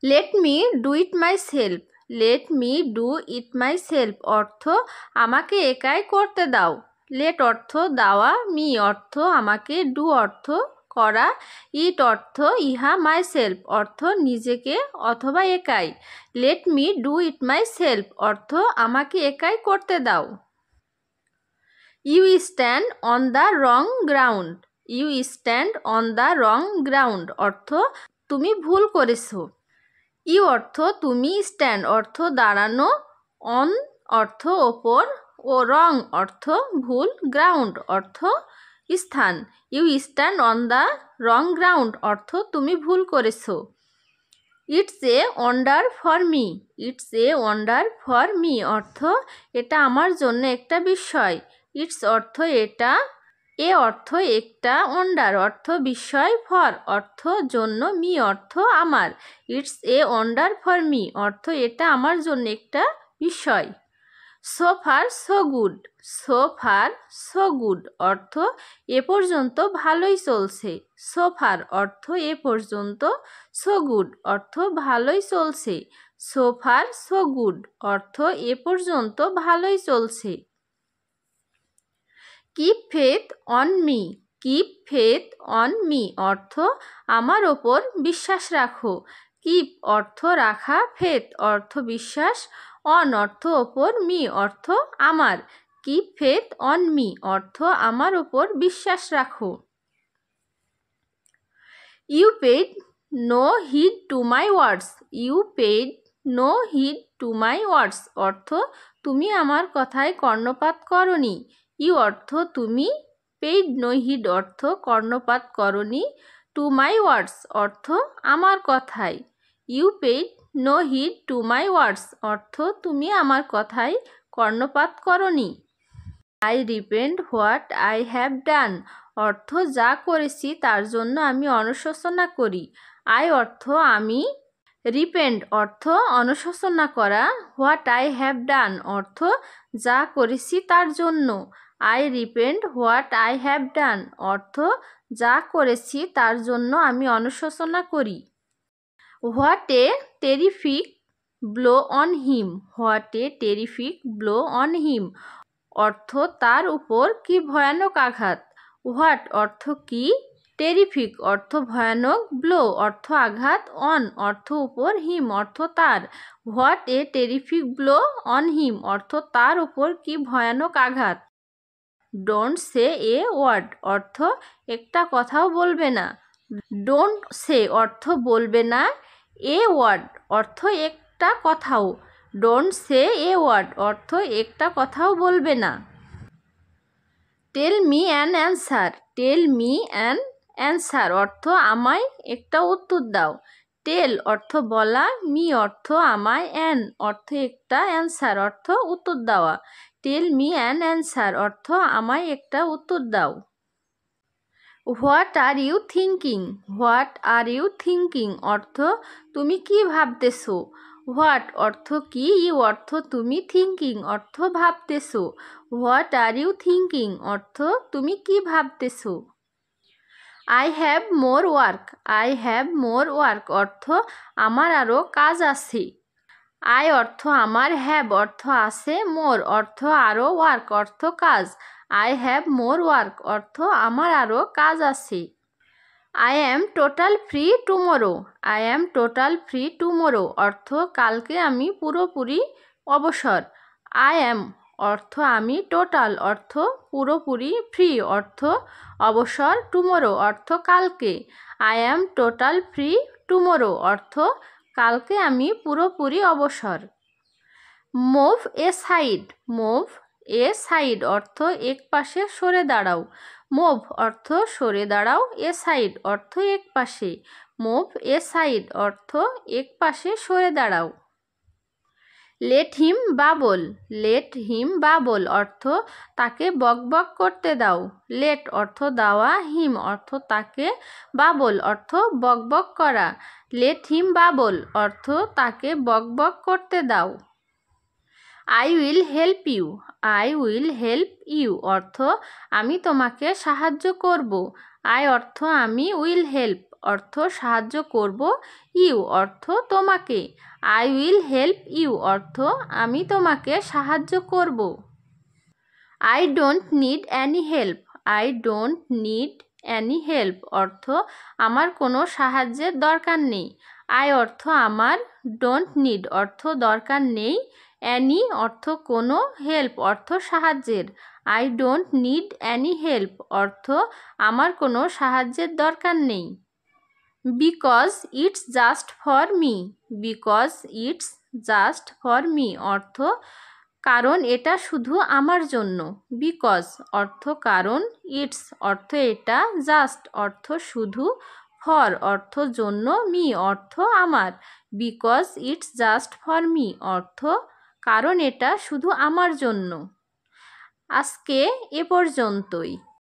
Late me do it my self, late me do it myself অর্থ আমাকে একাই করতে দাও। লেট অর্থ দেওয়া, মি অর্থ আমাকে, ডু অর্থ করা, ইট অর্থ ইহা, মাই সেলফ অর্থ নিজেকে অথবা একাই। Let me do it myself অর্থ আমাকে একাই করতে দাও। You stand on the wrong ground, you stand on the wrong ground অর্থ তুমি ভুল করেছো। ইউ অর্থ তুমি, স্ট্যান্ড অর্থ দাঁড়ানো, অন অর্থ ওপর, ও রং অর্থ ভুল, গ্রাউন্ড অর্থ স্থান। You stand on the wrong ground অর্থ তুমি ভুল করেছো। It's a wonder for me, it's a wonder for me অর্থ এটা আমার জন্য একটা বিস্ময়। ইটস অর্থ এটা, এ অর্থ একটা, ওয়ান্ডার অর্থ বিস্ময়, ফর অর্থ জন্য, মি অর্থ আমার। It's a wonder for me অর্থ এটা আমার জন্য একটা বিস্ময়। So far so good, so far so good অর্থ এ পর্যন্ত ভালোই চলছে। সো ফার অর্থ এ পর্যন্ত, সো গুড অর্থ ভালোই চলছে। সো ফার সো গুড অর্থ এ পর্যন্ত ভালোই চলছে। Keep faith on me, keep faith on me অর্থ আমার ওপর বিশ্বাস রাখো। কিপ অর্থ রাখা, ফেথ অর্থ বিশ্বাস, অন অর্থ ওপর, মি অর্থ আমার। কিপ ফেথ অন মি অর্থ আমার ওপর বিশ্বাস রাখো। You paid no heed to my words, you paid no heed to my words অর্থ তুমি আমার কথায় কর্ণপাত করনি। ইউ অর্থ তুমি, পেইড নো হিড অর্থ কর্ণপাত করনি, টু মাই ওয়ার্ডস অর্থ আমার কথায়। You paid no heed to my words অর্থ তুমি আমার কথায় কর্ণপাত করনি। I repent what I have done অর্থ যা করেছি তার জন্য আমি অনুশোচনা করি। আই অর্থ আমি, রিপেন্ট অর্থ অনুশোচনা করা, হোয়াট আই হ্যাভ ডান অর্থ যা করেছি তার জন্য। I repent what I have done অর্থ যা করেছি তার জন্য আমি অনুশোচনা করি। What a terrific blow on him, what a terrific blow on him অর্থ তার উপর কি ভয়ানক আঘাত। হোয়াট অর্থ কি, টেরিফিক অর্থ ভয়ানক, ব্লো অর্থ আঘাত, অন অর্থ উপর, হিম অর্থ তার। What a terrific blow on him অর্থ তার উপর কি ভয়ানক আঘাত। ডোন্ট সে এ ওয়ার্ড অর্থ একটা কথাও বলবে না। ডোন্ট সে অর্থ বলবে না, এ ওয়ার্ড অর্থ একটা কথাও। ডোন্ট সে এ ওয়ার্ড অর্থ একটা কথাও বলবে না। Tell me an answer, tell me an answer অর্থ আমায় একটা উত্তর দাও। টেল অর্থ বলা, মি অর্থ আমায়, অ্যান অর্থ একটা, অ্যান্সার অর্থ উত্তর দেওয়া। টেল মি অ্যান অ্যান্সার অর্থ আমায় একটা উত্তর দাও। What are you thinking, what are you thinking অর্থ তুমি কি ভাবতেছো। হোয়াট অর্থ কি, ইউ অর্থ তুমি, থিঙ্কিং অর্থ ভাবতেছো। হোয়াট আর ইউ থিঙ্কিং অর্থ তুমি কি ভাবতেছো। I have more work, I have more work অর্থ আমার আরও কাজ আছে। আই অর্থ আমার, হ্যাভ অর্থ আছে, মোর অর্থ আরও, ওয়ার্ক অর্থ কাজ। আই হ্যাভ মোর ওয়ার্ক অর্থ আমার আরও কাজ আছে। I am total free tomorrow, I am total free tomorrow অর্থ কালকে আমি পুরোপুরি অবসর। আই অ্যাম অর্থ আমি, টোটাল অর্থ পুরোপুরি, ফ্রি অর্থ অবসর, টুমোরো অর্থ কালকে। I am total free tomorrow অর্থ কালকে আমি পুরোপুরি অবসর। মুভ এ সাইড, মুভ এ সাইড অর্থ এক পাশে সরে দাঁড়াও। মুভ অর্থ সরে দাঁড়াও, এ সাইড অর্থ এক পাশে। মুভ এ সাইড অর্থ এক পাশে সরে দাঁড়াও। Let him bubble, let him bubble অর্থ তাকে বকবক করতে দাও। লেট অর্থ দেওয়া, হিম অর্থ তাকে, বাবল অর্থ বকবক করা। লেট হিম বাবল অর্থ তাকে বকবক করতে দাও। I will help you, I will help you অর্থ আমি তোমাকে সাহায্য করব। আই অর্থ আমি, উইল হেল্প অর্থ সাহায্য করব, ইউ অর্থ তোমাকে, আই উইল হেল্প ইউ অর্থ আমি তোমাকে সাহায্য করব। I don't need any help, I don't need any help অর্থ আমার কোনো সাহায্যের দরকার নেই। আই অর্থ আমার, ডোন্ট নিড অর্থ দরকার নেই, অ্যানি অর্থ কোনো, হেল্প অর্থ সাহায্যের। I don't need any help অর্থ আমার কোনো সাহায্যের দরকার নেই। Because it's just for me, because it's just for me অর্থ কারণ এটা শুধু আমার জন্য। বিকজ অর্থ কারণ, ইটস অর্থ এটা, জাস্ট অর্থ শুধু, ফর অর্থ জন্য, মি অর্থ আমার। Because it's just for me অর্থ কারণ এটা শুধু আমার জন্য। আজকে এ পর্যন্তই।